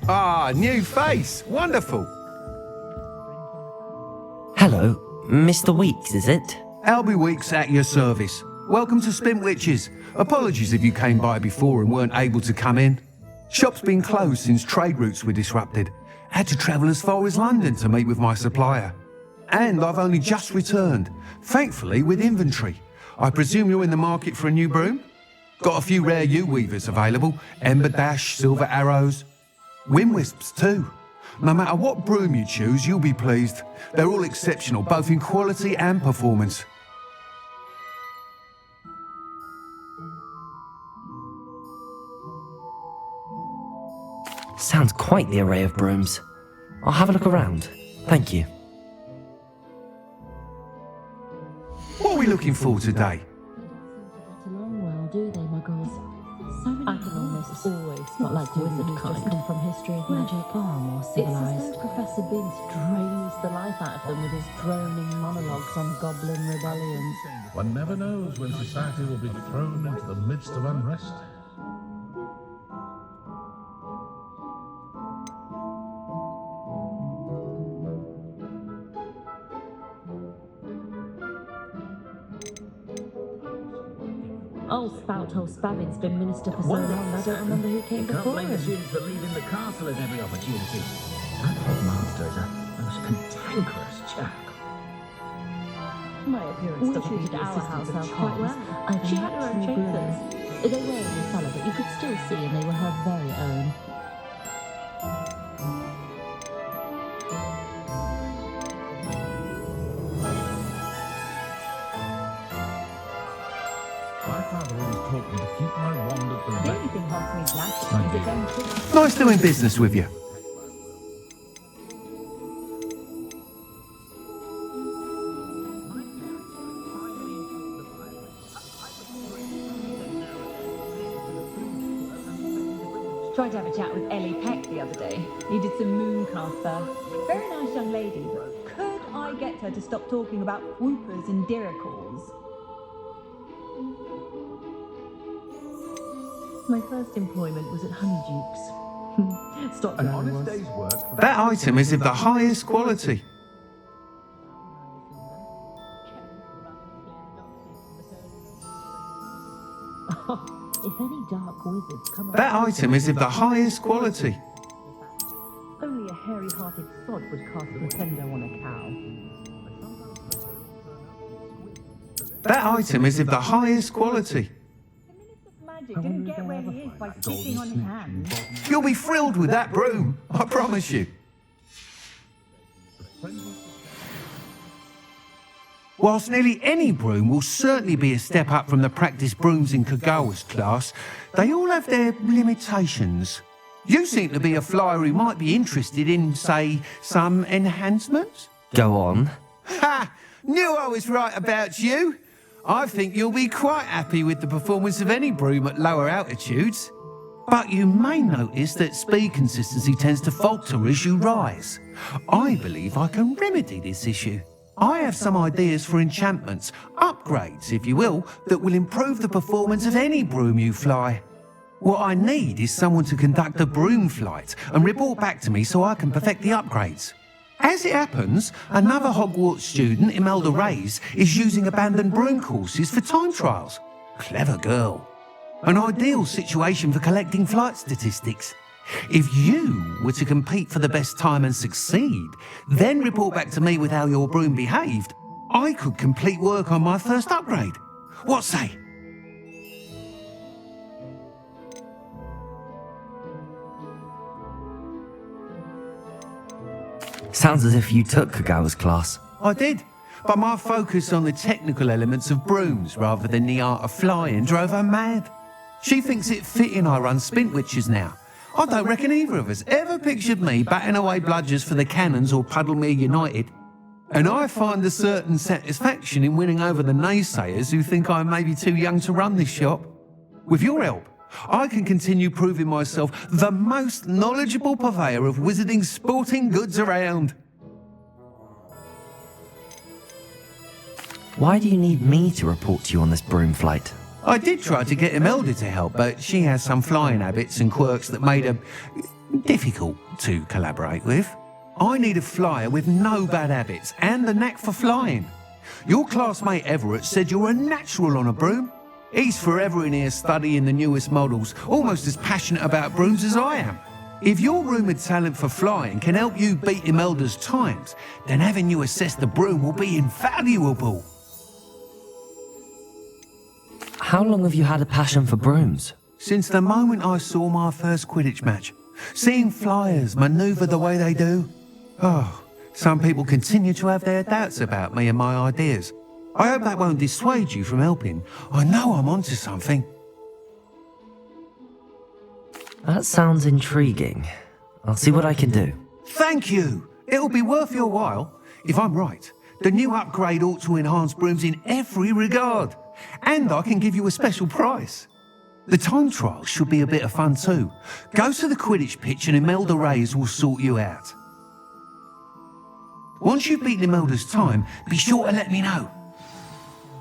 Ah, new face. Wonderful. Hello, Mr. Weeks, is it? Albie Weeks at your service. Welcome to Spintwitches. Apologies if you came by before and weren't able to come in. Shop's been closed since trade routes were disrupted. Had to travel as far as London to meet with my supplier. And I've only just returned, thankfully with inventory. I presume you're in the market for a new broom? Got a few rare U-weavers available, Ember Dash, Silver Arrows, Wind Wisps too. No matter what broom you choose, you'll be pleased. They're all exceptional, both in quality and performance. Sounds quite the array of brooms. I'll have a look around. Thank you. What are we looking for today? Well, do they, muggles? So many I can almost always spot like wizard kind from history of magic, far more civilized. It's as though Professor Bint drains the life out of them with his droning monologues on goblin rebellions. One never knows when society will be thrown into the midst of unrest. Old Spouthole Spavin's been minister for so long, I don't remember who came before him. Can't blame the students for leaving the castle at every opportunity. That headmaster is a most cantankerous chap. My appearance doesn't treated our house out quite well. She had her own chambers. They were in the cellar, but you could still see, and they were her very own. My father always taught me to keep my wand at the The ready. only thing holds me back is its own truth. Nice doing business with you. Tried to have a chat with Ellie Peck the other day. Needed some mooncast there. Very nice young lady, but could I get her to stop talking about whoopers and diricles? My first employment was at Honeydukes. Stopped An where I honest was. day's work. That item is of the highest quality. If any dark wizards come That item is of the highest quality. only a hairy-hearted sod would cast a pretender on a cow. That item is of the highest quality. The Minister for Magic didn't get where he is by sitting on his hands. You'll be thrilled with that broom, I promise you. Whilst nearly any broom will certainly be a step up from the practice brooms in Kagawa's class, they all have their limitations. You seem to be a flyer who might be interested in, say, some enhancements? Go on. Ha! Knew I was right about you. I think you'll be quite happy with the performance of any broom at lower altitudes. But you may notice that speed consistency tends to falter as you rise. I believe I can remedy this issue. I have some ideas for enchantments, upgrades if you will, that will improve the performance of any broom you fly. What I need is someone to conduct a broom flight and report back to me so I can perfect the upgrades. As it happens, another Hogwarts student, Imelda Reyes, is using abandoned broom courses for time trials. Clever girl. An ideal situation for collecting flight statistics. If you were to compete for the best time and succeed, then report back to me with how your broom behaved, I could complete work on my first upgrade. What say? Sounds as if you took Kagawa's class. I did, but my focus on the technical elements of brooms rather than the art of flying drove her mad. She thinks it fitting I run Spintwitches now. I don't reckon either of us ever pictured me batting away bludgers for the Cannons or Puddlemere United. And I find a certain satisfaction in winning over the naysayers who think I'm maybe too young to run this shop. With your help, I can continue proving myself the most knowledgeable purveyor of wizarding sporting goods around. Why do you need me to report to you on this broom flight? I did try to get Imelda to help, but she has some flying habits and quirks that made her difficult to collaborate with. I need a flyer with no bad habits and the knack for flying. Your classmate Everett said you're a natural on a broom. He's forever in here studying the newest models, almost as passionate about brooms as I am. If your rumoured talent for flying can help you beat Imelda's times, then having you assess the broom will be invaluable. How long have you had a passion for brooms? Since the moment I saw my first Quidditch match, seeing flyers manoeuvre the way they do. Oh, some people continue to have their doubts about me and my ideas. I hope that won't dissuade you from helping. I know I'm onto something. That sounds intriguing. I'll see what I can do. Thank you. It'll be worth your while. If I'm right, the new upgrade ought to enhance brooms in every regard. And I can give you a special price. The time trial should be a bit of fun too. Go to the Quidditch pitch and Imelda Reyes will sort you out. Once you've beaten Imelda's time, be sure to let me know.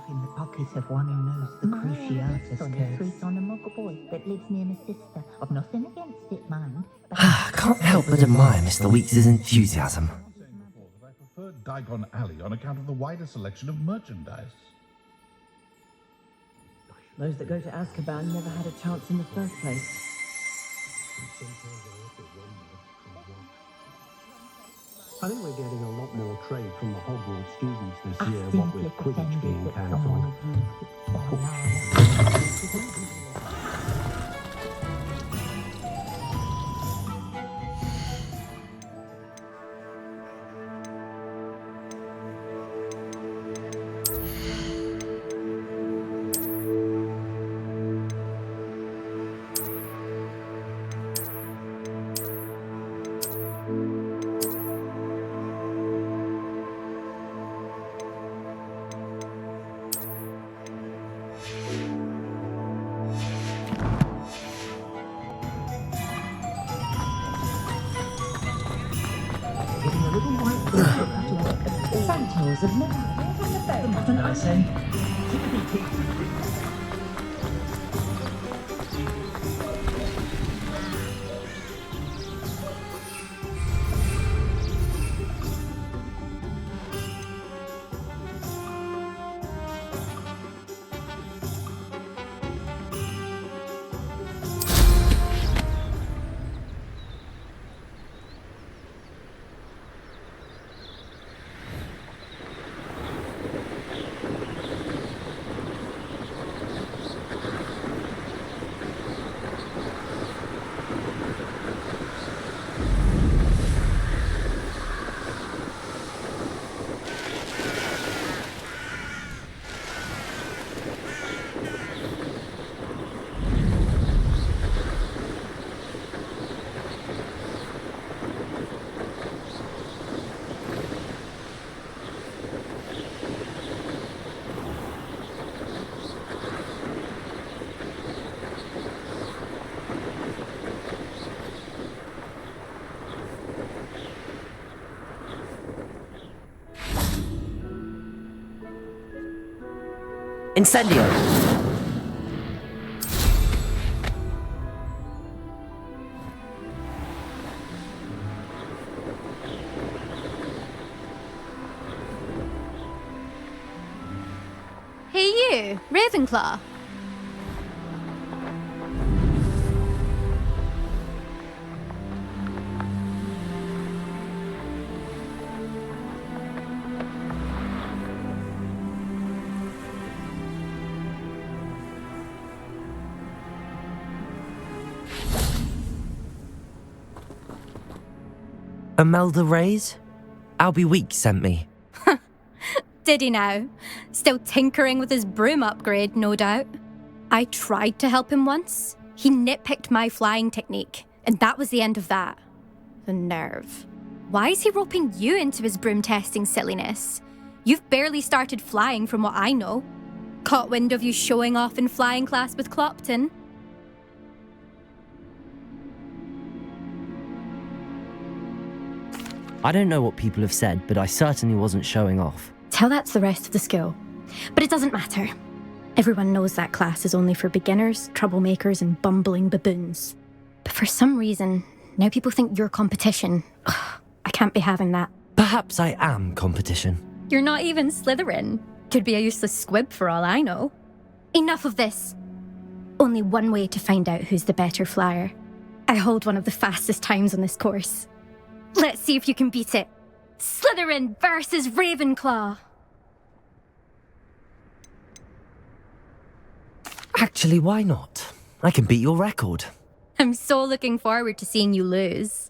In the pockets of one who knows the Cruciatus on curse. street on a muggle boy that lives near my sister. I've nothing against it, mind. I can't help but admire Mr. Weeks' enthusiasm. I preferred Diagon Alley on account of the wider selection of merchandise. Those that go to Azkaban never had a chance in the first place. I think we're getting a lot more trade from the Hogwarts students this I year, what simply with Quidditch being pretended that cancelled. someone of you Getting a little white girl. Santos have never had on the phone. What did I say? Incendio! Hey you, Ravenclaw. Imelda Reyes? Albie Weeks sent me. Did he now? Still tinkering with his broom upgrade, no doubt. I tried to help him once. He nitpicked my flying technique, and that was the end of that. The nerve. Why is he roping you into his broom testing silliness? You've barely started flying from what I know. Caught wind of you showing off in flying class with Clopton. I don't know what people have said, but I certainly wasn't showing off. Tell that's the rest of the school. But it doesn't matter. Everyone knows that class is only for beginners, troublemakers, and bumbling baboons. But for some reason, now people think you're competition. Ugh, I can't be having that. Perhaps I am competition. You're not even Slytherin. Could be a useless squib for all I know. Enough of this. Only one way to find out who's the better flyer. I hold one of the fastest times on this course. Let's see if you can beat it. Slytherin versus Ravenclaw. Actually, why not? I can beat your record. I'm so looking forward to seeing you lose.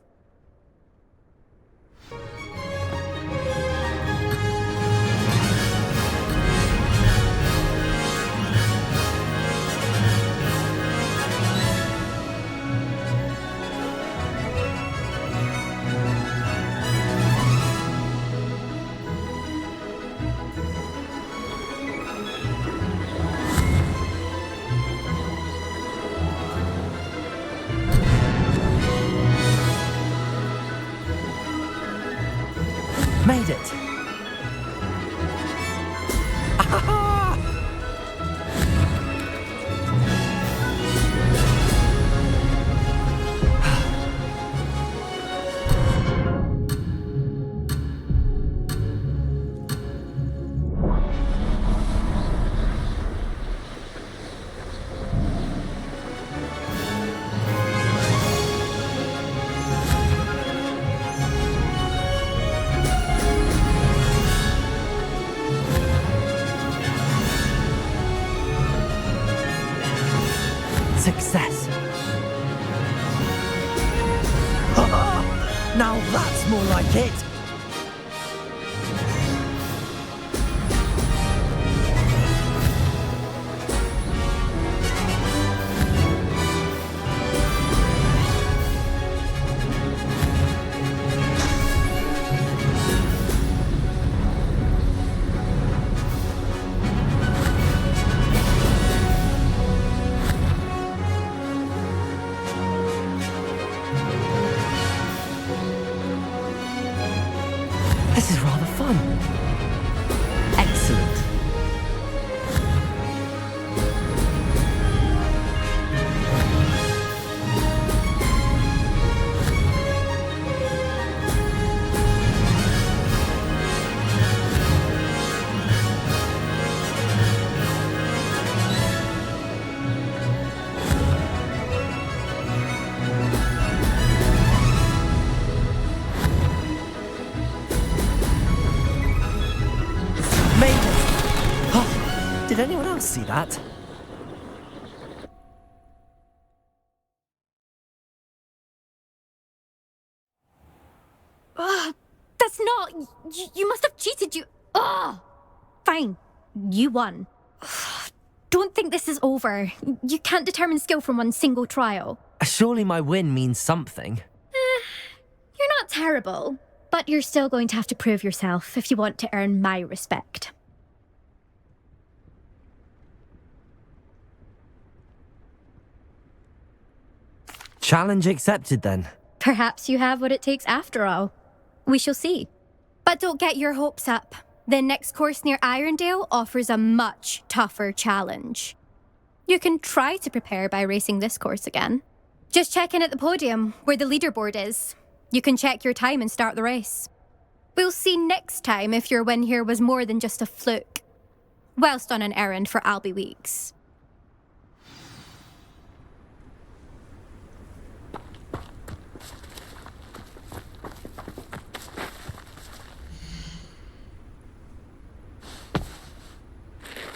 Made it! Success. Now that's more like it. This is rather fun. Excellent. Made it! Oh, did anyone else see that? That's not... You must have cheated, you... Ugh! Fine. You won. Don't think this is over. You can't determine skill from one single trial. Surely my win means something. You're not terrible, but you're still going to have to prove yourself if you want to earn my respect. Challenge accepted then. Perhaps you have what it takes after all. We shall see. But don't get your hopes up. The next course near Irondale offers a much tougher challenge. You can try to prepare by racing this course again. Just check in at the podium, where the leaderboard is. You can check your time and start the race. We'll see next time if your win here was more than just a fluke. Whilst on an errand for Albie Weeks.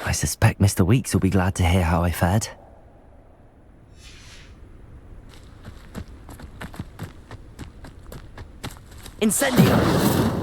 I suspect Mr. Weeks will be glad to hear how I fared. Incendio!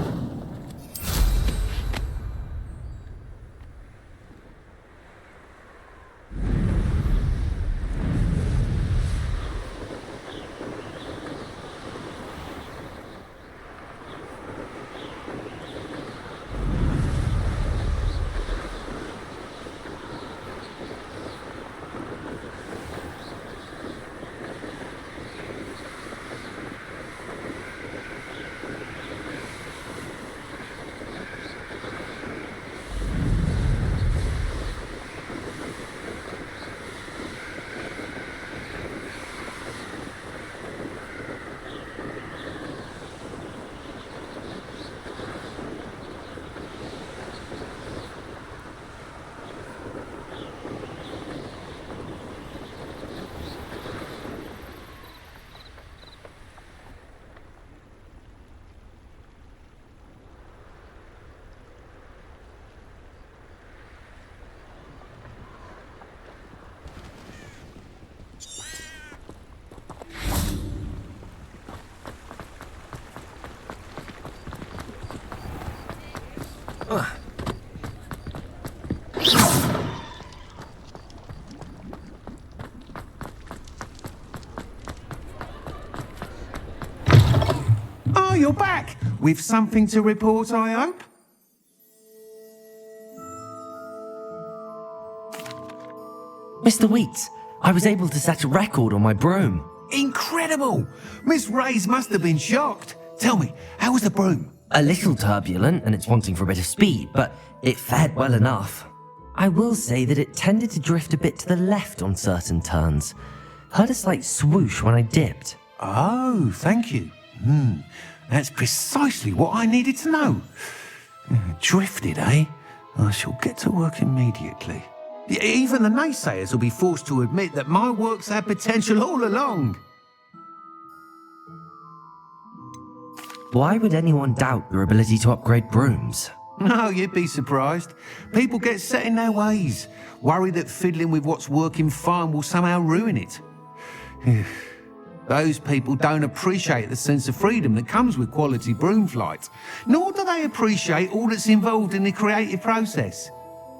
Oh, you're back! With something to report, I hope? Mr. Wheats, I was able to set a record on my broom. Incredible! Miss Ray's must have been shocked. Tell me, how was the broom? A little turbulent and it's wanting for a bit of speed, but it fared well enough. I will say that it tended to drift a bit to the left on certain turns. Heard a slight swoosh when I dipped. Oh, thank you. That's precisely what I needed to know. Drifted, eh? I shall get to work immediately. Even the naysayers will be forced to admit that my work's had potential all along. Why would anyone doubt your ability to upgrade brooms? No, you'd be surprised. People get set in their ways, worry that fiddling with what's working fine will somehow ruin it. Those people don't appreciate the sense of freedom that comes with quality broom flight, nor do they appreciate all that's involved in the creative process.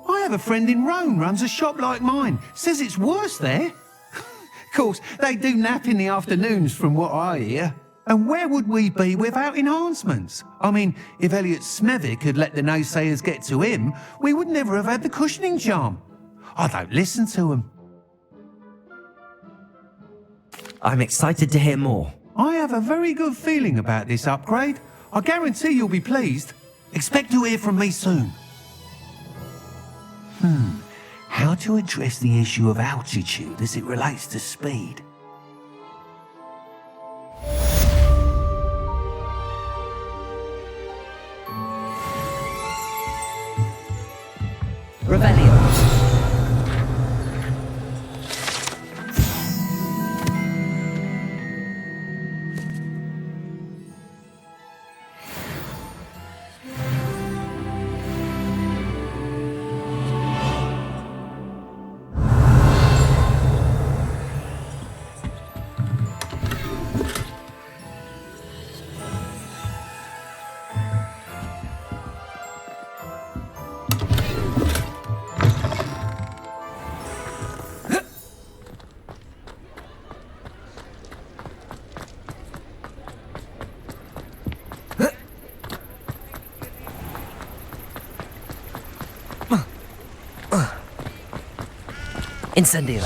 I have a friend in Rome runs a shop like mine, says it's worse there. Of course, they do nap in the afternoons from what I hear. And where would we be without enhancements? I mean, if Elliot Smethwick had let the naysayers get to him, we would never have had the cushioning charm. I don't listen to them. I'm excited to hear more. I have a very good feeling about this upgrade. I guarantee you'll be pleased. Expect to hear from me soon. How to address the issue of altitude as it relates to speed? Revelio. Incendio.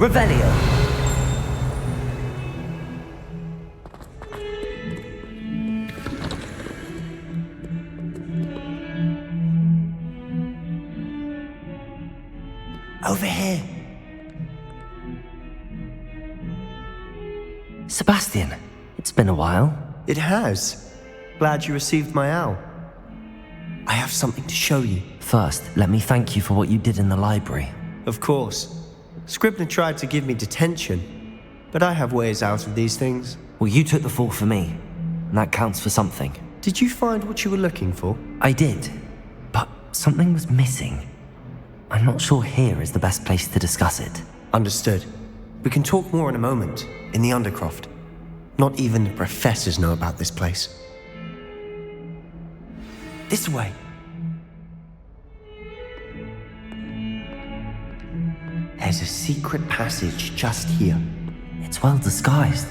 Revelio. Over here. Sebastian, it's been a while. It has. Glad you received my owl. I have something to show you. First, let me thank you for what you did in the library. Of course. Scribner tried to give me detention, but I have ways out of these things. Well, you took the fall for me, and that counts for something. Did you find what you were looking for? I did, but something was missing. I'm not sure here is the best place to discuss it. Understood. We can talk more in a moment, in the Undercroft. Not even the professors know about this place. This way. There's a secret passage just here. It's well disguised.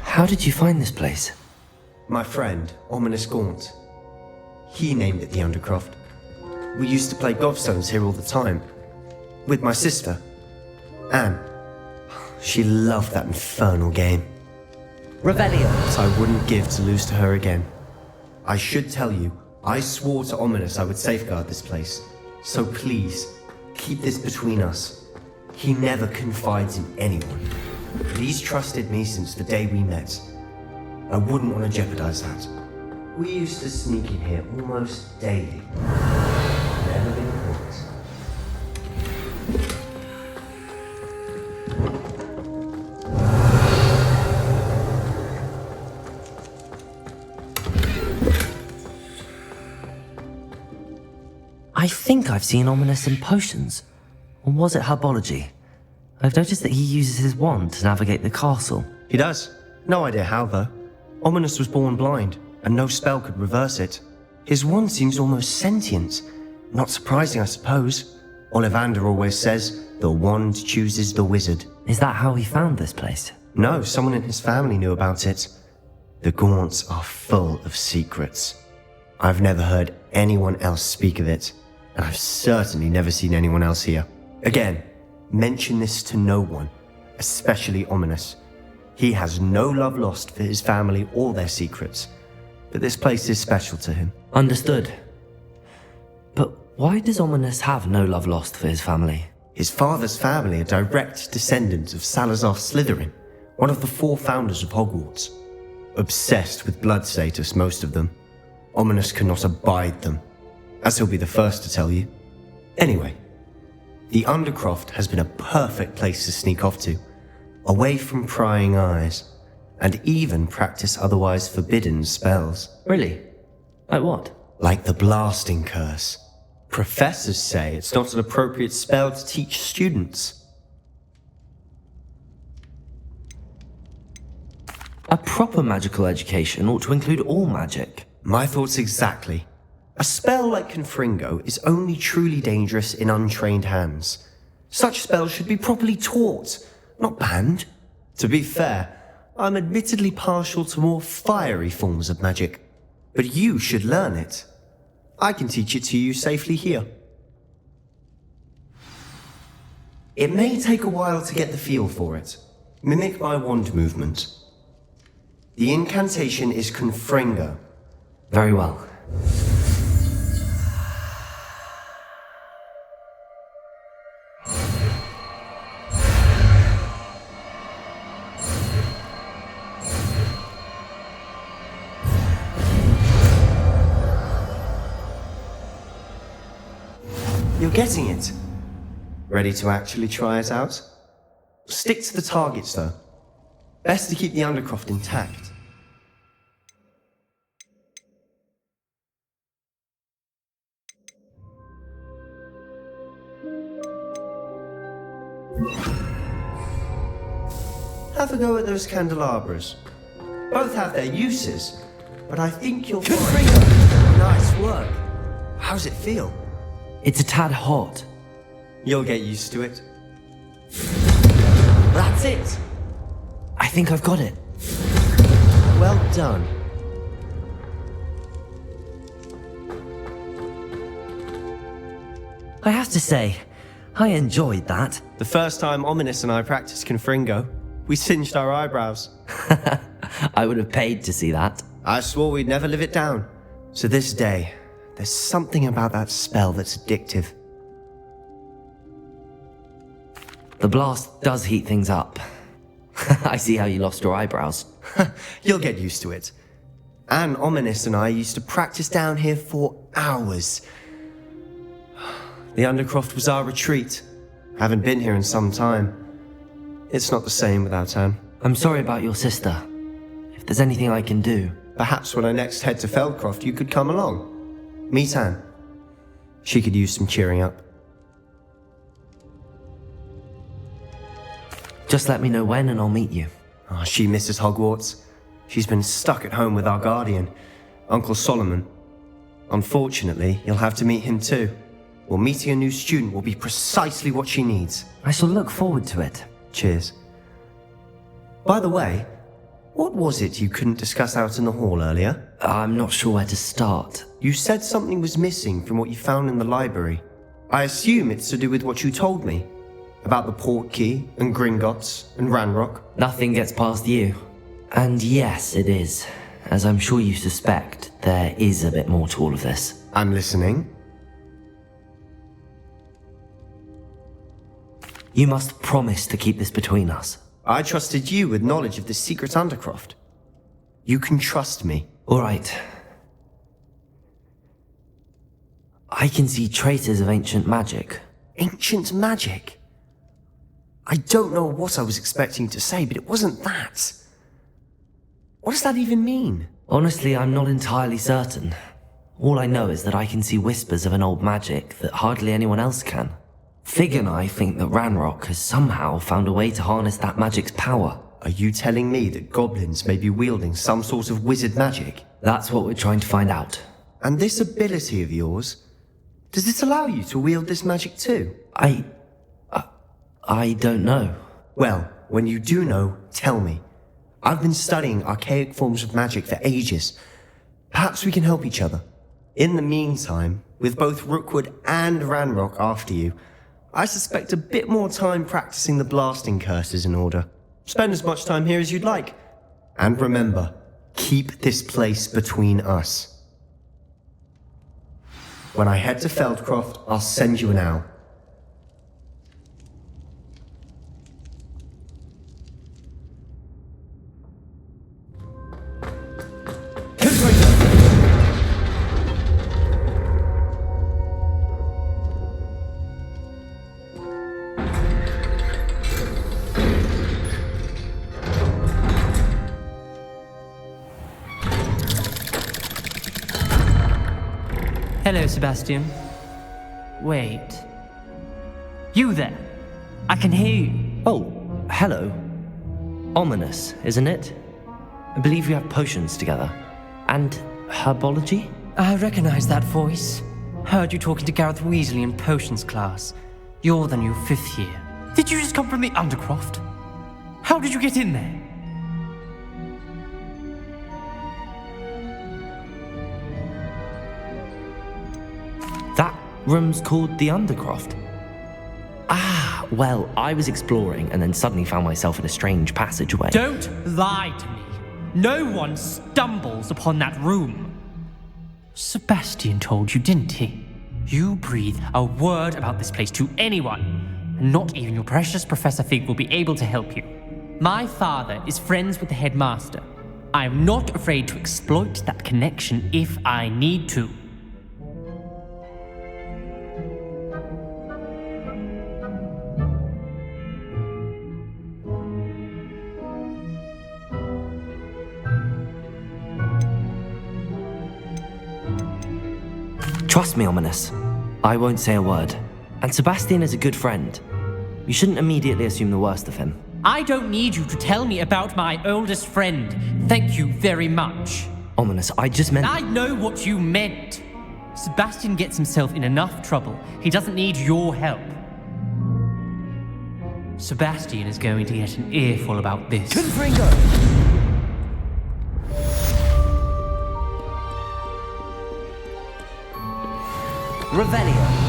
How did you find this place? My friend, Ominous Gaunt. He named it the Undercroft. We used to play gobstones here all the time. With my sister, Anne. She loved that infernal game. Revelio! But I wouldn't give to lose to her again. I should tell you, I swore to Ominous I would safeguard this place. So please, keep this between us. He never confides in anyone. But he's trusted me since the day we met. I wouldn't want to jeopardize that. We used to sneak in here almost daily. Never been caught. I think I've seen Ominous in potions. Or was it herbology? I've noticed that he uses his wand to navigate the castle. He does. No idea how, though. Ominous was born blind, and no spell could reverse it. His wand seems almost sentient. Not surprising, I suppose. Ollivander always says, the wand chooses the wizard. Is that how he found this place? No, someone in his family knew about it. The Gaunts are full of secrets. I've never heard anyone else speak of it, and I've certainly never seen anyone else here. Again, mention this to no one, especially Ominous. He has no love lost for his family or their secrets, but this place is special to him. Understood. But why does Ominous have no love lost for his family? His father's family are direct descendants of Salazar Slytherin, one of the 4 founders of Hogwarts. Obsessed with blood status, most of them. Ominous cannot abide them, as he'll be the first to tell you. Anyway, the Undercroft has been a perfect place to sneak off to, away from prying eyes, and even practice otherwise forbidden spells. Really? Like what? Like the blasting curse. Professors say it's not an appropriate spell to teach students. A proper magical education ought to include all magic. My thoughts exactly. A spell like Confringo is only truly dangerous in untrained hands. Such spells should be properly taught, not banned. To be fair, I'm admittedly partial to more fiery forms of magic, but you should learn it. I can teach it to you safely here. It may take a while to get the feel for it. Mimic my wand movement. The incantation is Confringo. Very well. You're getting it. Ready to actually try it out? Stick to the targets, though. Best to keep the Undercroft intact. Have a go at those candelabras. Both have their uses, but I think you'll find... Nice work. How's it feel? It's a tad hot. You'll get used to it. That's it! I think I've got it. Well done. I have to say, I enjoyed that. The first time Ominous and I practiced Confringo, we singed our eyebrows. I would have paid to see that. I swore we'd never live it down. To this day, there's something about that spell that's addictive. The blast does heat things up. I see how you lost your eyebrows. You'll get used to it. Anne, Ominous and I used to practice down here for hours. The Undercroft was our retreat. Haven't been here in some time. It's not the same without Anne. I'm sorry about your sister. If there's anything I can do... Perhaps when I next head to Feldcroft, you could come along. Meet Anne. She could use some cheering up. Just let me know when and I'll meet you. Oh, she misses Hogwarts. She's been stuck at home with our guardian, Uncle Solomon. Unfortunately, you'll have to meet him too. Well, meeting a new student will be precisely what she needs. I shall look forward to it. Cheers. By the way, what was it you couldn't discuss out in the hall earlier? I'm not sure where to start. You said something was missing from what you found in the library. I assume it's to do with what you told me. About the Portkey, and Gringotts, and Ranrock. Nothing gets past you. And yes, it is. As I'm sure you suspect, there is a bit more to all of this. I'm listening. You must promise to keep this between us. I trusted you with knowledge of the secret Undercroft. You can trust me. All right. I can see traces of ancient magic. Ancient magic? I don't know what I was expecting to say, but it wasn't that. What does that even mean? Honestly, I'm not entirely certain. All I know is that I can see whispers of an old magic that hardly anyone else can. Fig and I think that Ranrock has somehow found a way to harness that magic's power. Are you telling me that goblins may be wielding some sort of wizard magic? That's what we're trying to find out. And this ability of yours, does it allow you to wield this magic too? I don't know. Well, when you do know, tell me. I've been studying archaic forms of magic for ages. Perhaps we can help each other. In the meantime, with both Rookwood and Ranrock after you, I suspect a bit more time practicing the blasting curse is in order. Spend as much time here as you'd like. And remember, keep this place between us. When I head to Feldcroft, I'll send you an owl. Hello, Sebastian. Wait. You there? I can hear you. Oh, hello. Ominous, isn't it? I believe you have potions together. And herbology? I recognize that voice. Heard you talking to Gareth Weasley in potions class. You're the new 5th year. Did you just come from the Undercroft? How did you get in there? That room's called the Undercroft. Ah, well, I was exploring and then suddenly found myself in a strange passageway. Don't lie to me. No one stumbles upon that room. Sebastian told you, didn't he? You breathe a word about this place to anyone, and not even your precious Professor Fig will be able to help you. My father is friends with the headmaster. I am not afraid to exploit that connection if I need to. Trust me, Ominous. I won't say a word. And Sebastian is a good friend. You shouldn't immediately assume the worst of him. I don't need you to tell me about my oldest friend. Thank you very much. Ominous, I just meant... I know what you meant. Sebastian gets himself in enough trouble. He doesn't need your help. Sebastian is going to get an earful about this. Confringo! Revelio.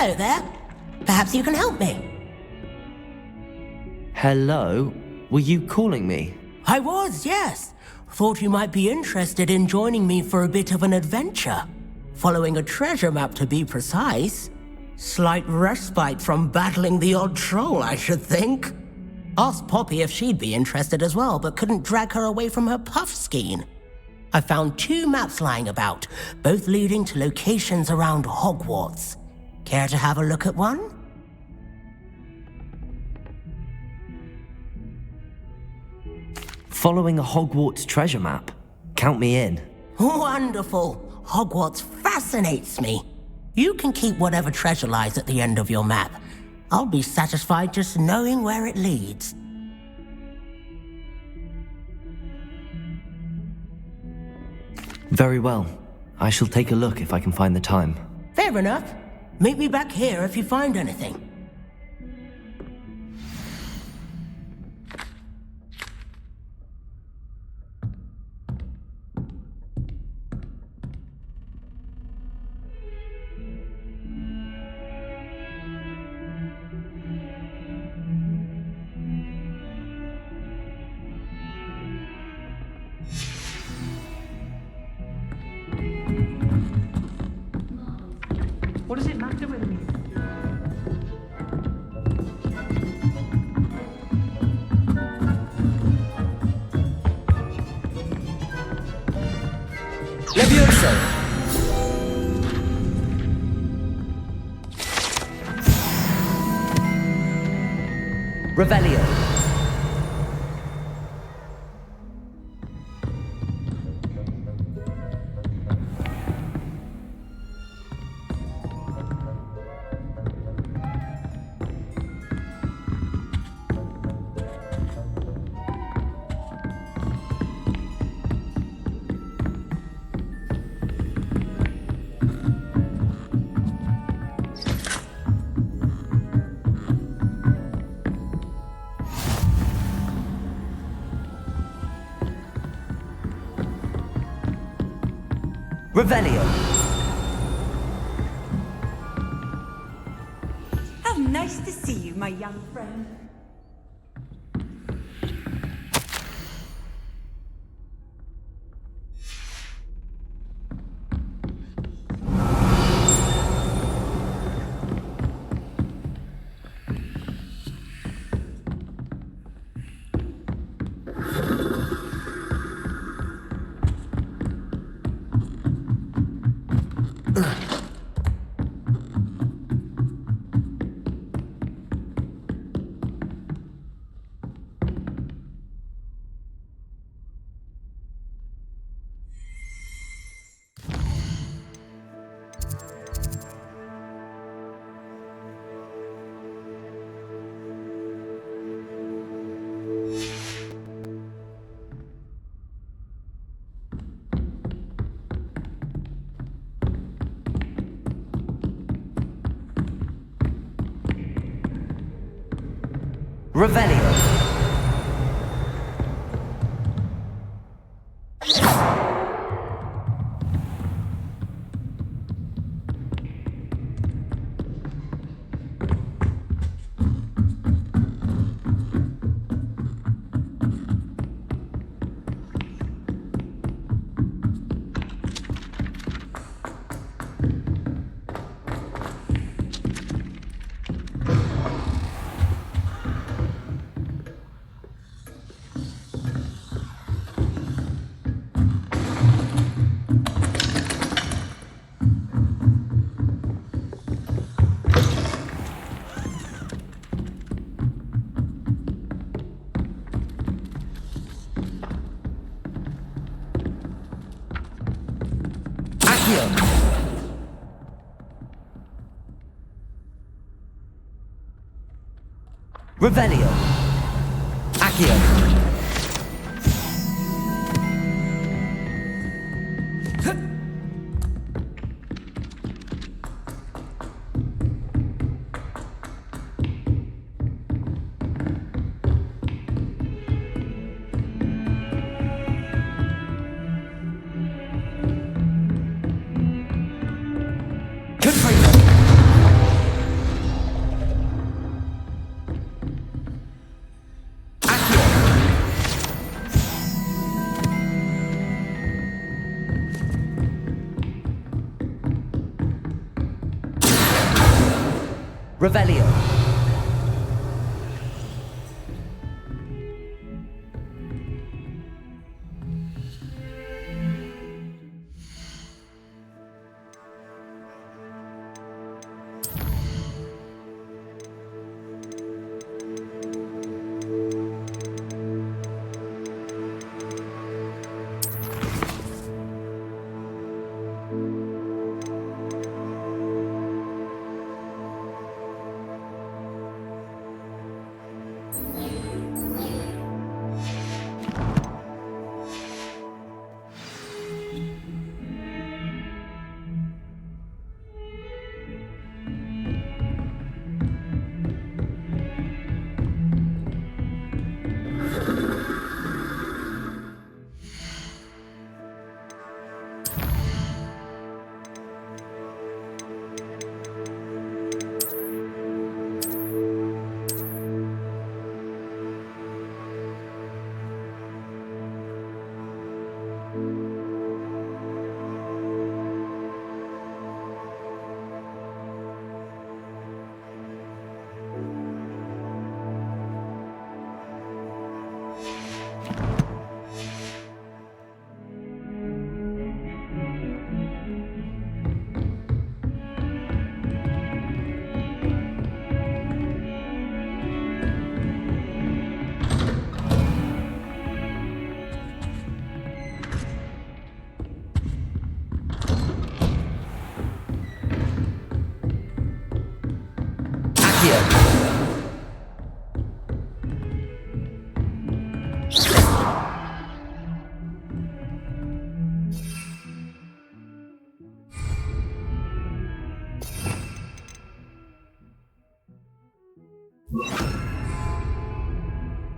Hello there. Perhaps you can help me. Hello? Were you calling me? I was, yes. Thought you might be interested in joining me for a bit of an adventure. Following a treasure map, to be precise. Slight respite from battling the odd troll, I should think. Asked Poppy if she'd be interested as well, but couldn't drag her away from her puff skein. I found 2 maps lying about, both leading to locations around Hogwarts. Care to have a look at one? Following a Hogwarts treasure map? Count me in. Wonderful. Hogwarts fascinates me. You can keep whatever treasure lies at the end of your map. I'll be satisfied just knowing where it leads. Very well. I shall take a look if I can find the time. Fair enough. Meet me back here if you find anything. What does it matter with me? Levioso! Revelio! Revelio! How nice to see you, my young friend. Revelio! Revelio! Accio! Revelio.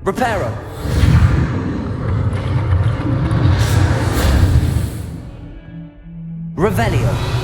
Reparo. Revelio.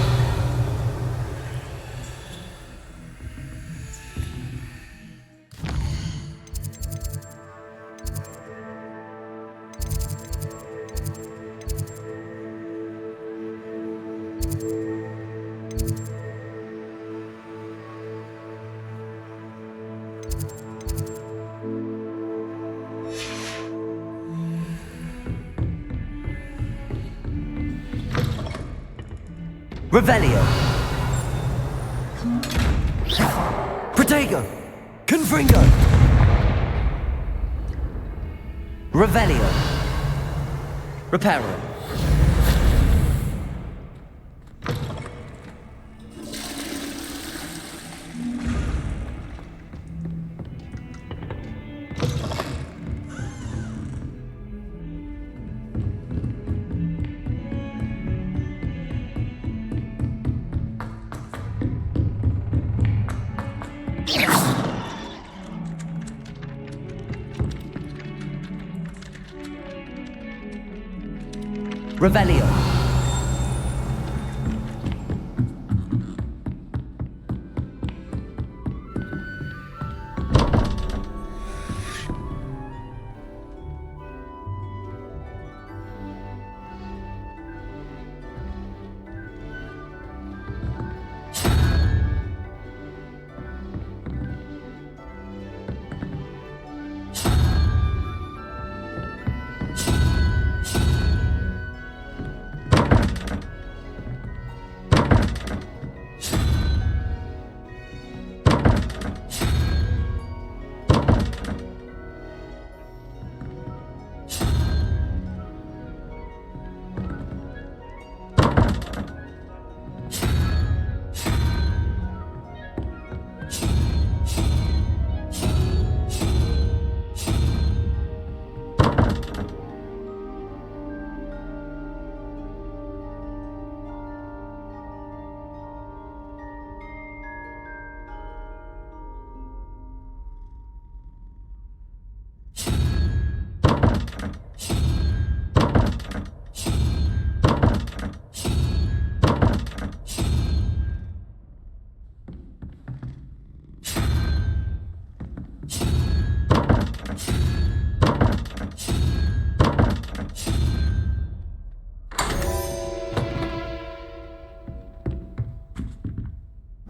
Revelio. Protego. Confringo. Revelio. Reparo. Revelio.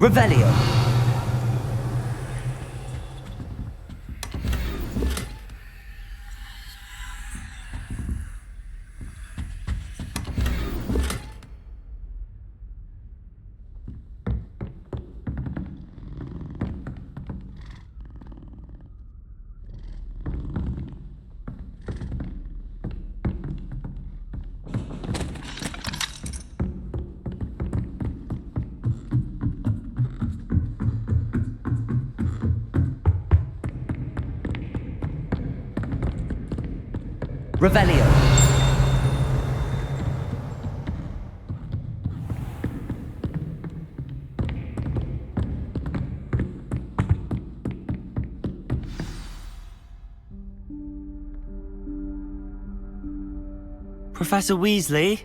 Revelio. Revelio. Professor Weasley?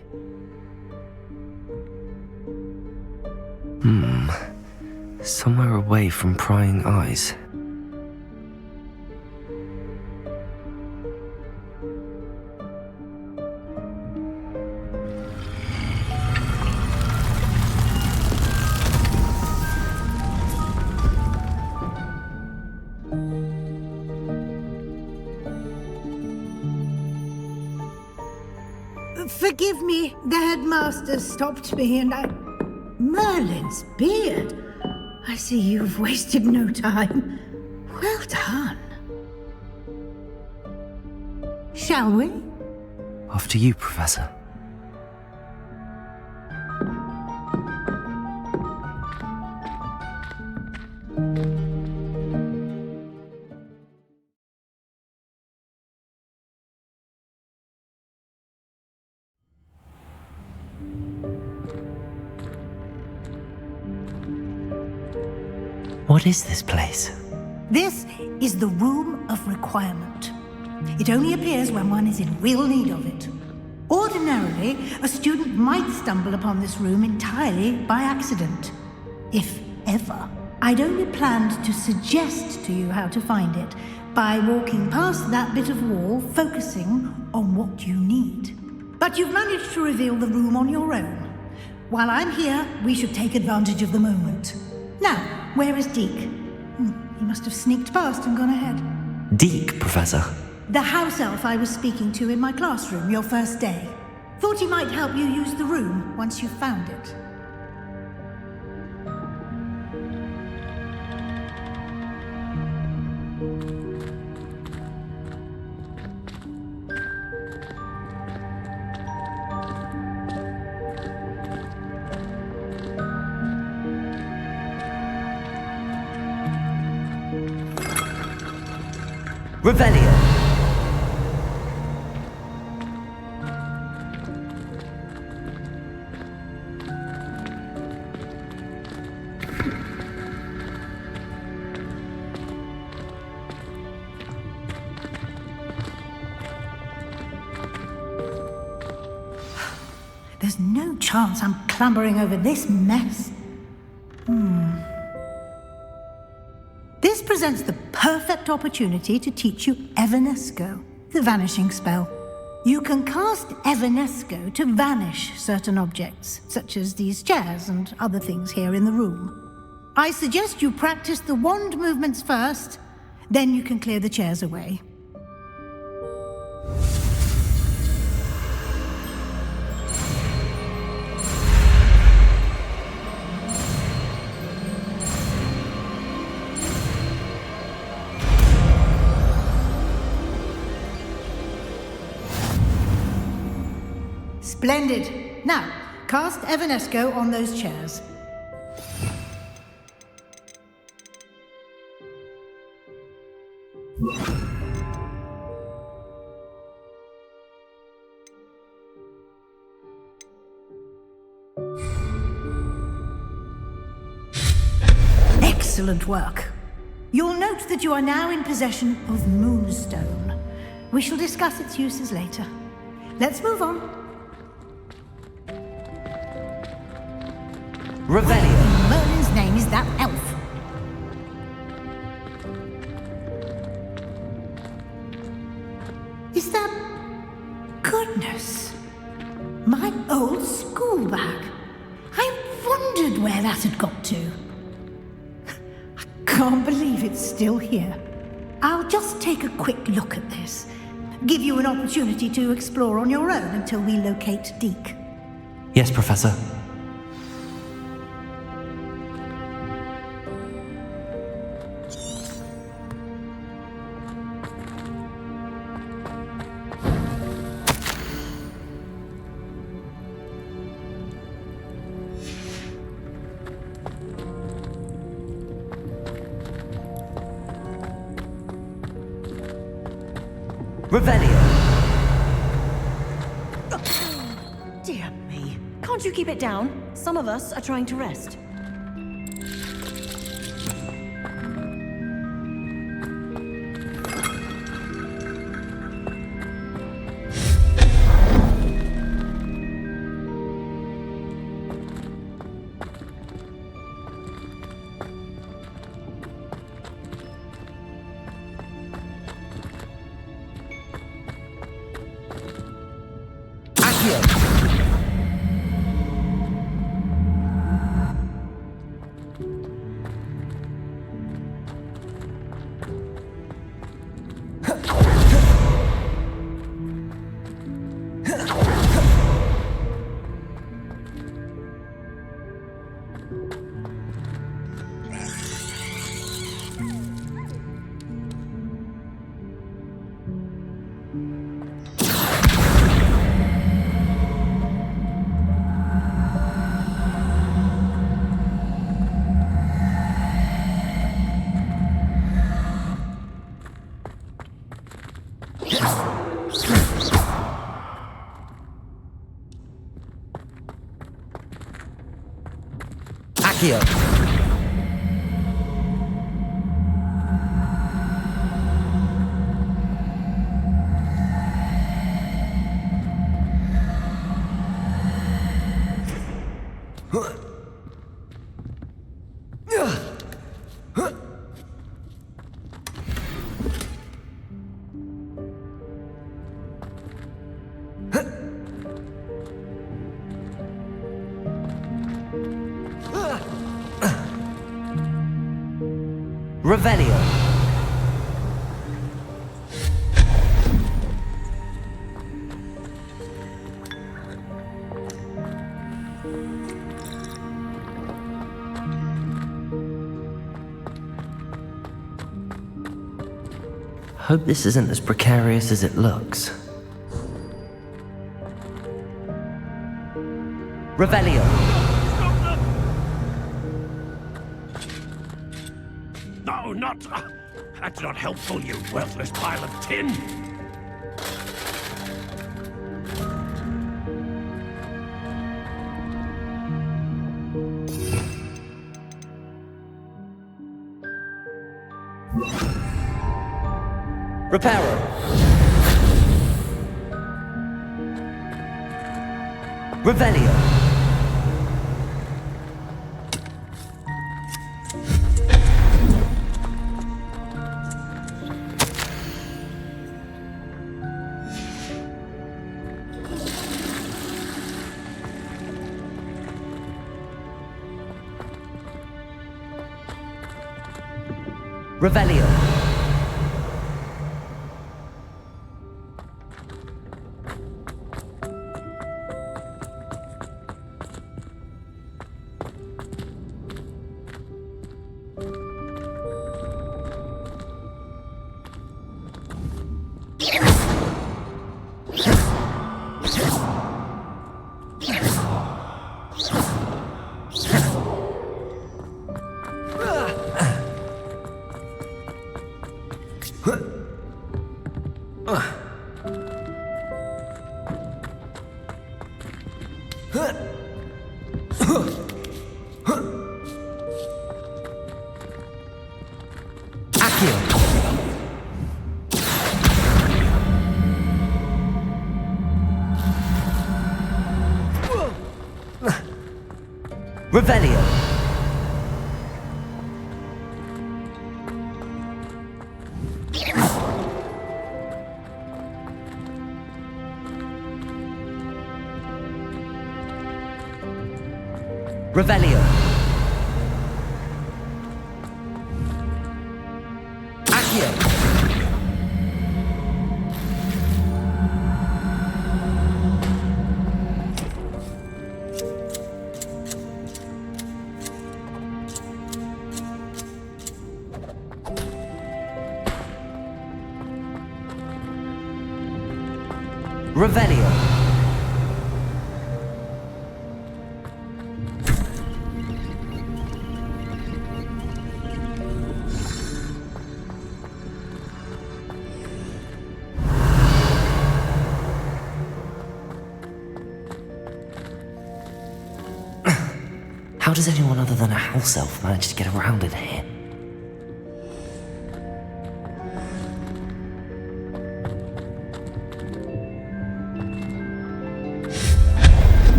Somewhere away from prying eyes. Forgive me, the headmaster stopped me and I... Merlin's beard! I see you've wasted no time. Well done. Shall we? After you, Professor. What is this place? This is the Room of Requirement. It only appears when one is in real need of it. Ordinarily, a student might stumble upon this room entirely by accident. If ever. I'd only planned to suggest to you how to find it by walking past that bit of wall, focusing on what you need. But you've managed to reveal the room on your own. While I'm here, we should take advantage of the moment. Now, where is Deke? He must have sneaked past and gone ahead. Deke, Professor. The house elf I was speaking to in my classroom your first day. Thought he might help you use the room once you found it. Revelio. There's no chance I'm clambering over this mess. This presents the perfect opportunity to teach you Evanesco, the vanishing spell. You can cast Evanesco to vanish certain objects, such as these chairs and other things here in the room. I suggest you practice the wand movements first, then you can clear the chairs away. Splendid. Now, cast Evanesco on those chairs. Excellent work. You'll note that you are now in possession of Moonstone. We shall discuss its uses later. Let's move on. Revelio. Merlin's name is that elf. Is that... Goodness. My old school bag. I wondered where that had got to. I can't believe it's still here. I'll just take a quick look at this. Give you an opportunity to explore on your own until we locate Deke. Yes, Professor. Revelio. Dear me. Can't you keep it down? Some of us are trying to rest. Accio. Revelio. Hope this isn't as precarious as it looks. Revelio. No, not... that's not helpful, you worthless pile of tin! Reparo. Revelio. Revelio. Revelio. Revelio. Accio. Revelio. How does anyone other than a house elf manage to get around in here?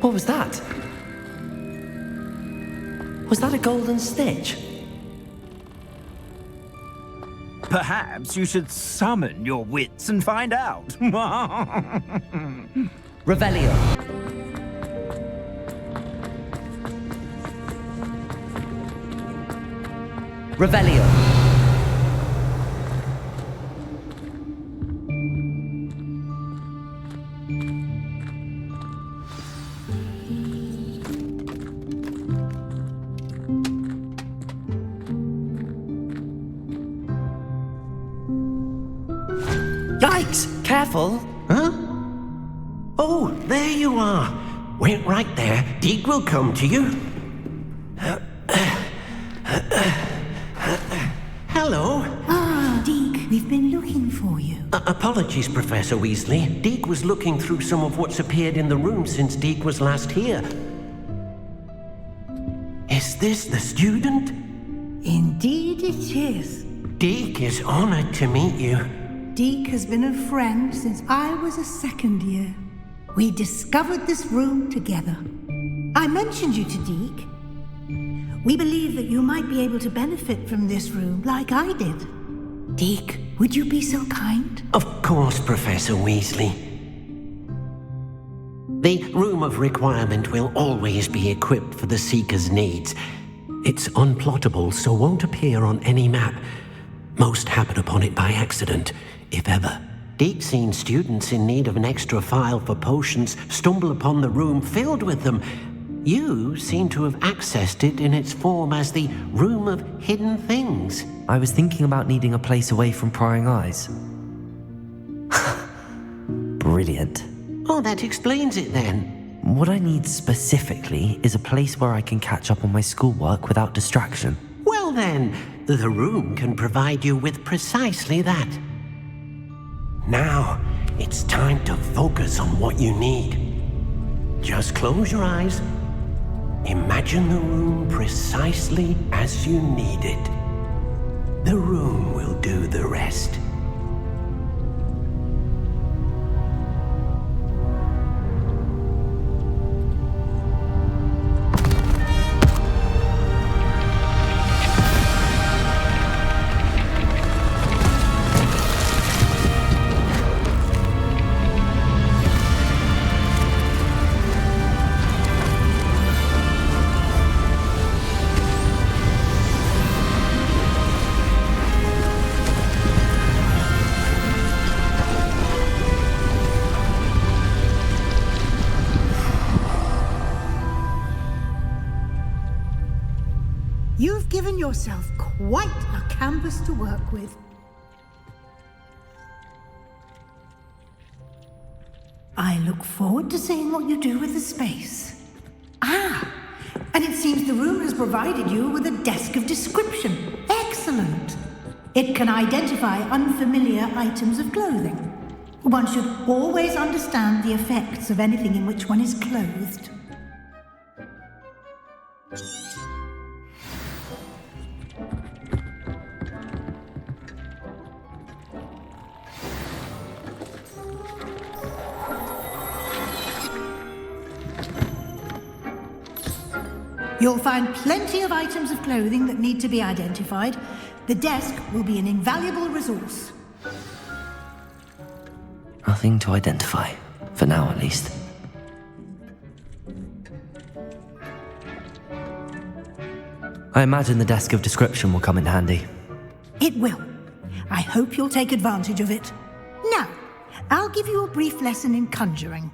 What was that? Was that a golden stitch? Perhaps you should summon your wits and find out. Revelio. Revelio. Yikes! Careful! Huh? Oh, there you are. Wait right there. Deke will come to you. Hello. Ah, Deke, we've been looking for you. Apologies, Professor Weasley. Deke was looking through some of what's appeared in the room since Deke was last here. Is this the student? Indeed it is. Deke is honored to meet you. Deke has been a friend since I was a second year. We discovered this room together. I mentioned you to Deke. We believe that you might be able to benefit from this room like I did. Deke, would you be so kind? Of course, Professor Weasley. The Room of Requirement will always be equipped for the Seeker's needs. It's unplottable, so won't appear on any map. Most happen upon it by accident, if ever. Deke's seen students in need of an extra file for potions stumble upon the room filled with them. You seem to have accessed it in its form as the Room of Hidden Things. I was thinking about needing a place away from prying eyes. Brilliant. Oh, that explains it then. What I need specifically is a place where I can catch up on my schoolwork without distraction. Well then, the room can provide you with precisely that. Now, it's time to focus on what you need. Just close your eyes. Imagine the room precisely as you need it. The room will do the rest. You've given yourself quite a canvas to work with. I look forward to seeing what you do with the space. Ah, and it seems the room has provided you with a desk of description. Excellent. It can identify unfamiliar items of clothing. One should always understand the effects of anything in which one is clothed. You'll find plenty of items of clothing that need to be identified. The desk will be an invaluable resource. Nothing to identify, for now at least. I imagine the desk of description will come in handy. It will. I hope you'll take advantage of it. Now, I'll give you a brief lesson in conjuring.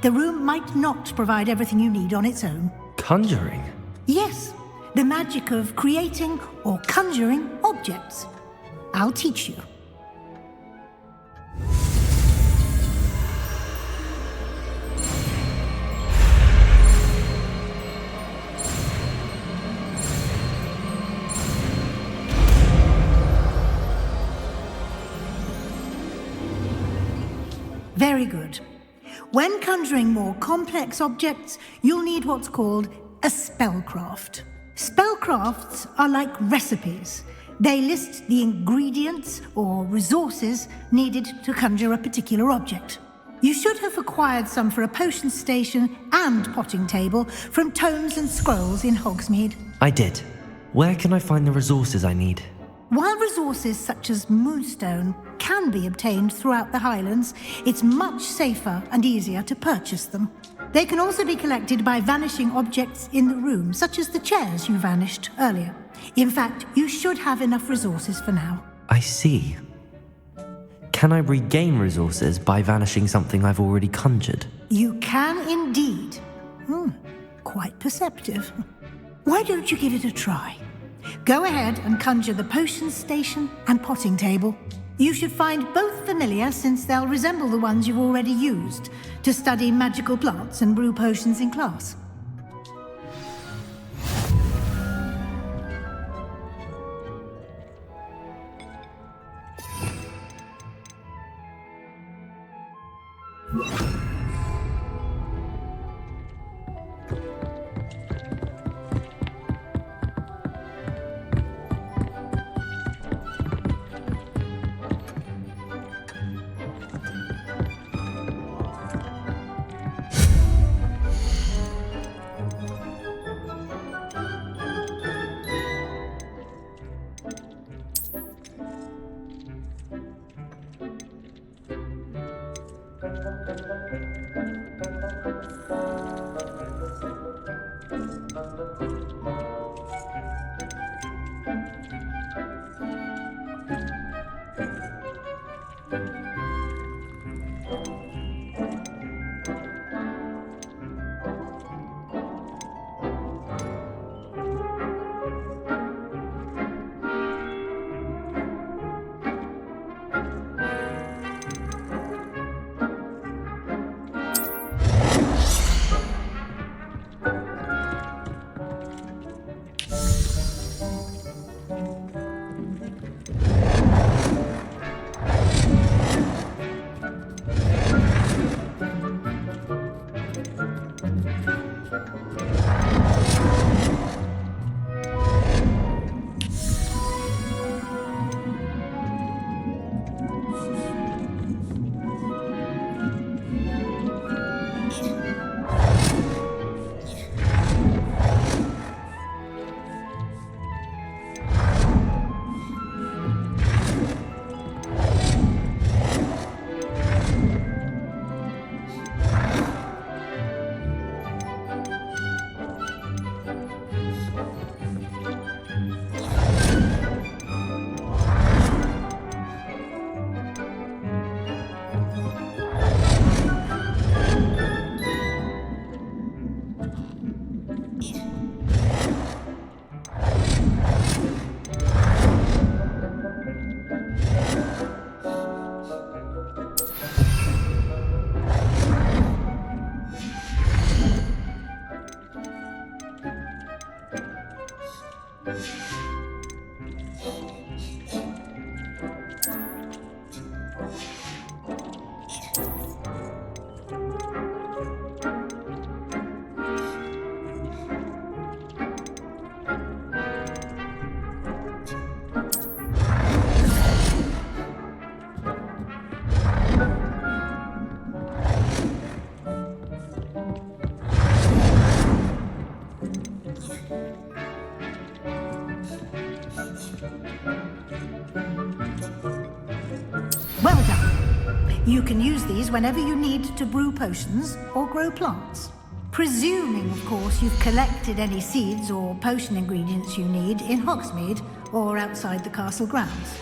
The room might not provide everything you need on its own. Conjuring? Yes, the magic of creating or conjuring objects. I'll teach you. Very good. When conjuring more complex objects, you'll need what's called a spellcraft. Spellcrafts are like recipes. They list the ingredients or resources needed to conjure a particular object. You should have acquired some for a potion station and potting table from tomes and scrolls in Hogsmeade. I did. Where can I find the resources I need? While resources such as moonstone can be obtained throughout the Highlands, it's much safer and easier to purchase them. They can also be collected by vanishing objects in the room, such as the chairs you vanished earlier. In fact, you should have enough resources for now. I see. Can I regain resources by vanishing something I've already conjured? You can indeed. Quite perceptive. Why don't you give it a try? Go ahead and conjure the potion station and potting table. You should find both familiar, since they'll resemble the ones you've already used to study magical plants and brew potions in class. Well done. You can use these whenever you need to brew potions or grow plants. Presuming, of course, you've collected any seeds or potion ingredients you need in Hogsmeade or outside the castle grounds.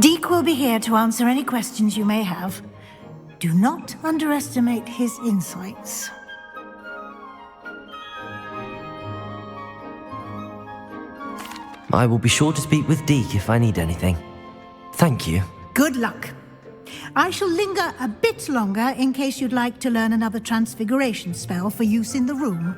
Deke will be here to answer any questions you may have. Do not underestimate his insights. I will be sure to speak with Deke if I need anything. Thank you. Good luck. I shall linger a bit longer in case you'd like to learn another transfiguration spell for use in the room.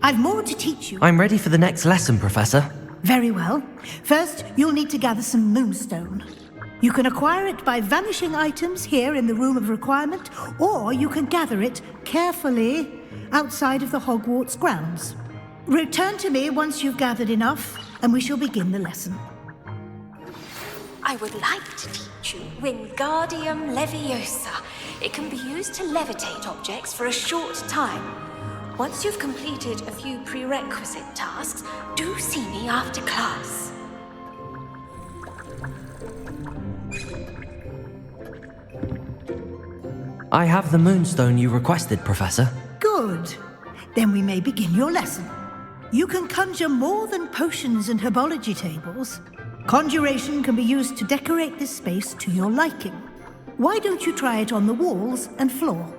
I've more to teach you. I'm ready for the next lesson, Professor. Very well. First, you'll need to gather some moonstone. You can acquire it by vanishing items here in the Room of Requirement, or you can gather it carefully outside of the Hogwarts grounds. Return to me once you've gathered enough, and we shall begin the lesson. I would like to teach you Wingardium Leviosa. It can be used to levitate objects for a short time. Once you've completed a few prerequisite tasks, do see me after class. I have the moonstone you requested, Professor. Good. Then we may begin your lesson. You can conjure more than potions and herbology tables. Conjuration can be used to decorate this space to your liking. Why don't you try it on the walls and floor?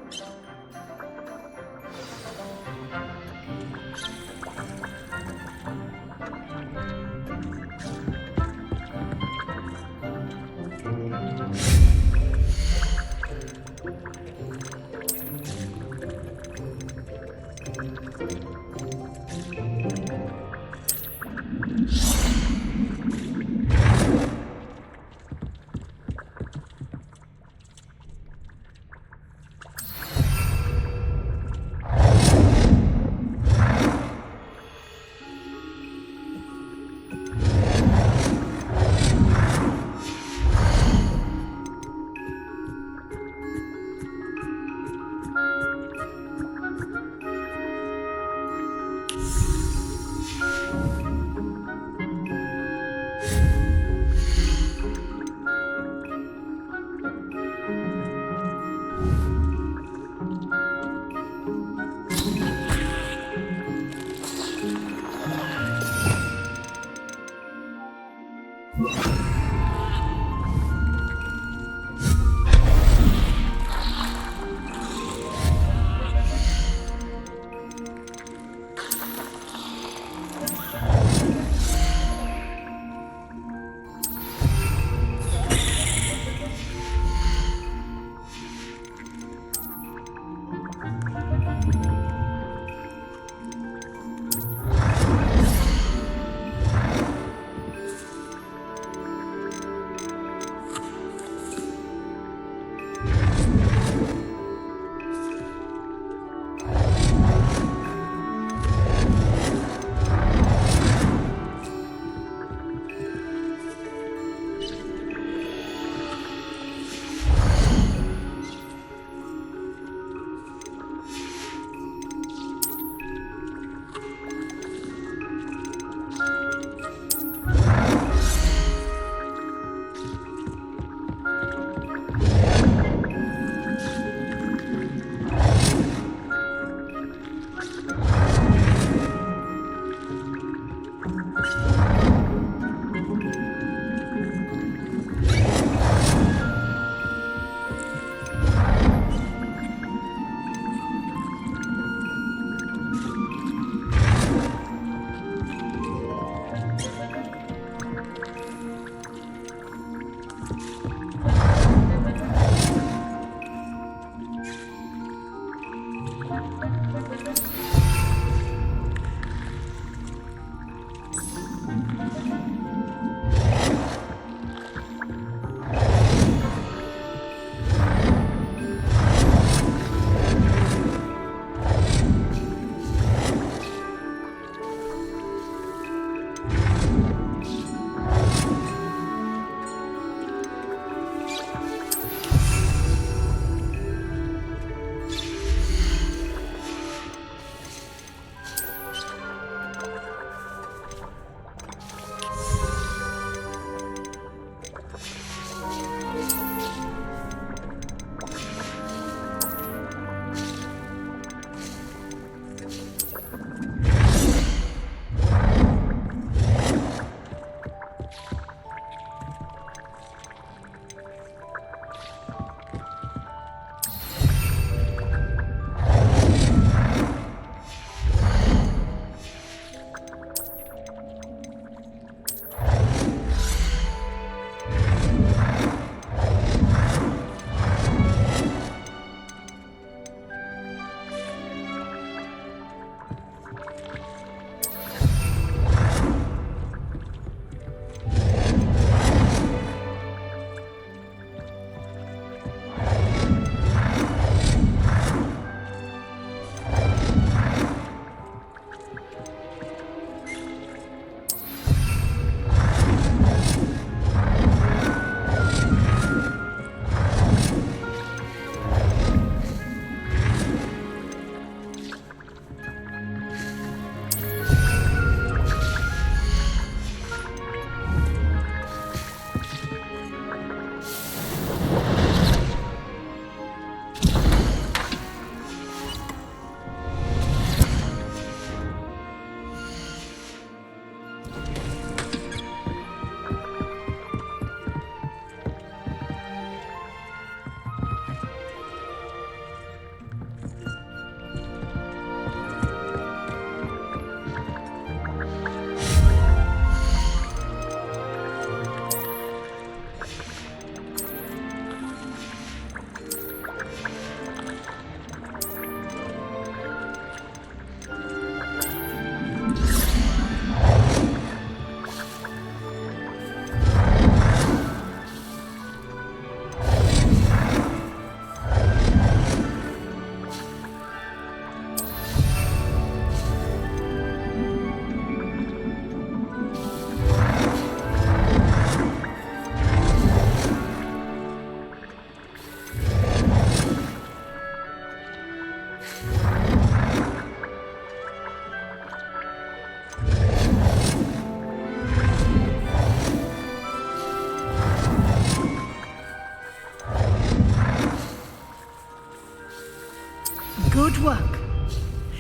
Good work.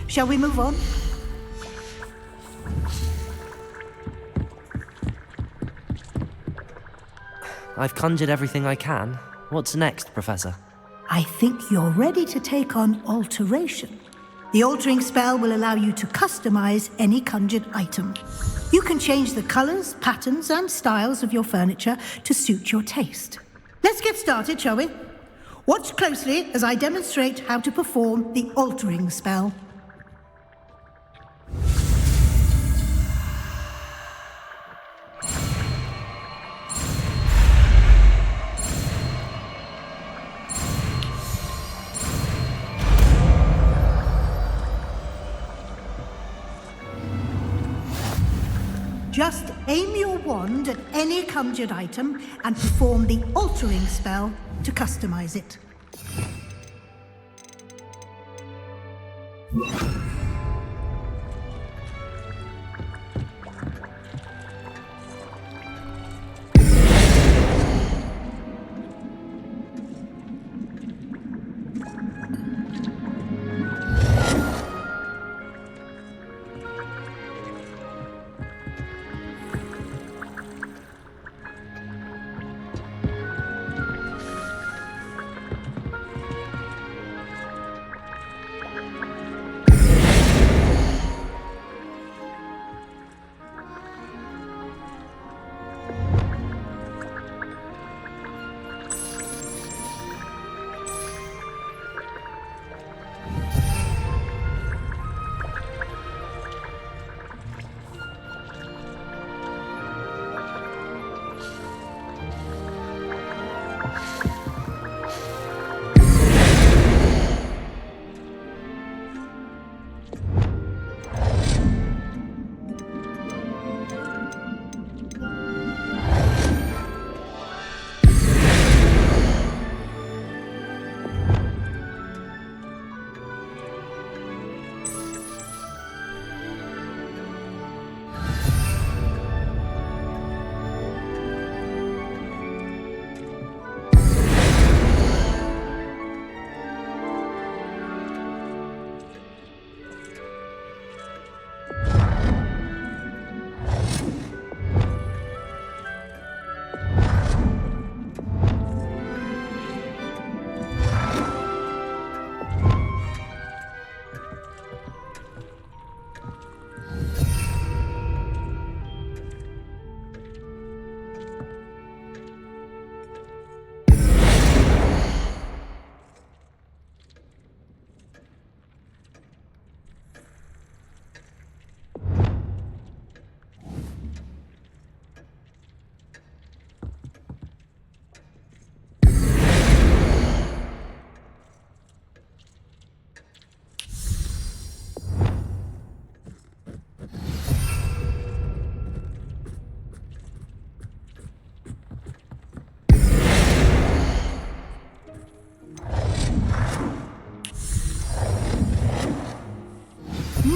Shall we move on? I've conjured everything I can. What's next, Professor? I think you're ready to take on alteration. The altering spell will allow you to customize any conjured item. You can change the colors, patterns, and styles of your furniture to suit your taste. Let's get started, shall we? Watch closely as I demonstrate how to perform the altering spell. Just aim your wand at any conjured item and perform the altering spell to customize it.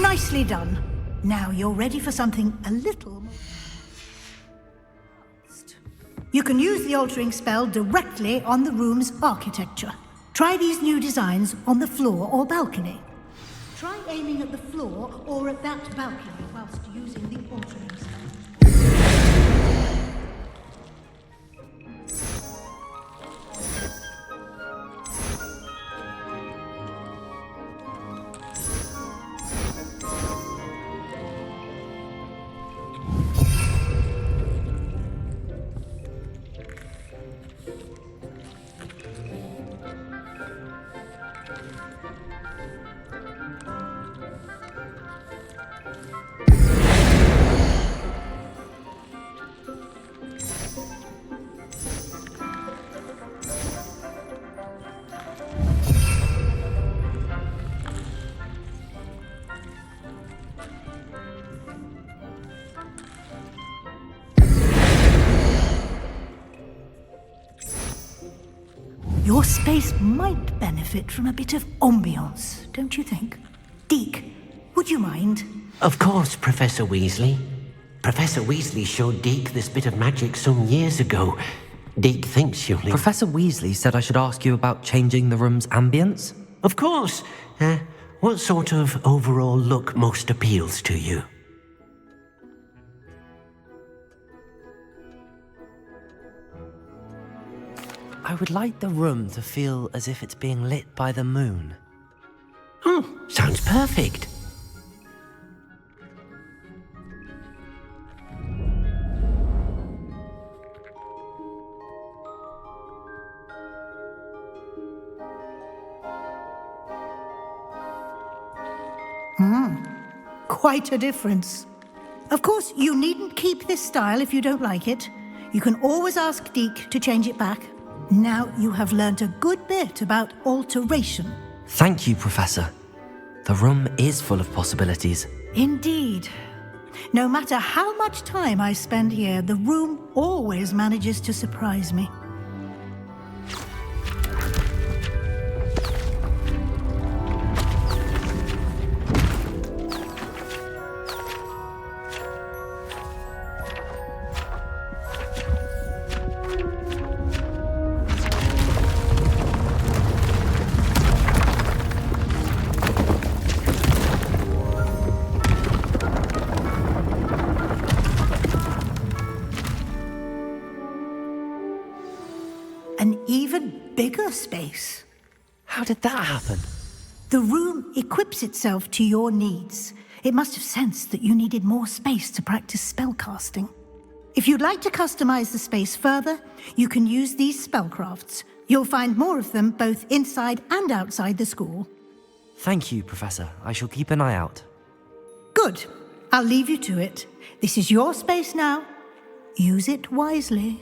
Nicely done. Now you're ready for something a little more. You can use the altering spell directly on the room's architecture. Try these new designs on the floor or balcony. Try aiming at the floor or at that balcony whilst using the altering spell. Your space might benefit from a bit of ambiance, don't you think? Deke, would you mind? Of course, Professor Weasley. Professor Weasley showed Deke this bit of magic some years ago. Deke thinks you'll... Professor Weasley said I should ask you about changing the room's ambience? Of course. What sort of overall look most appeals to you? I would like the room to feel as if it's being lit by the moon. Oh, sounds perfect. Quite a difference. Of course, you needn't keep this style if you don't like it. You can always ask Deke to change it back. Now you have learnt a good bit about alteration. Thank you, Professor. The room is full of possibilities. Indeed. No matter how much time I spend here, the room always manages to surprise me. An even bigger space. How did that happen? The room equips itself to your needs. It must have sensed that you needed more space to practice spellcasting. If you'd like to customize the space further, you can use these spellcrafts. You'll find more of them both inside and outside the school. Thank you, Professor. I shall keep an eye out. Good. I'll leave you to it. This is your space now. Use it wisely.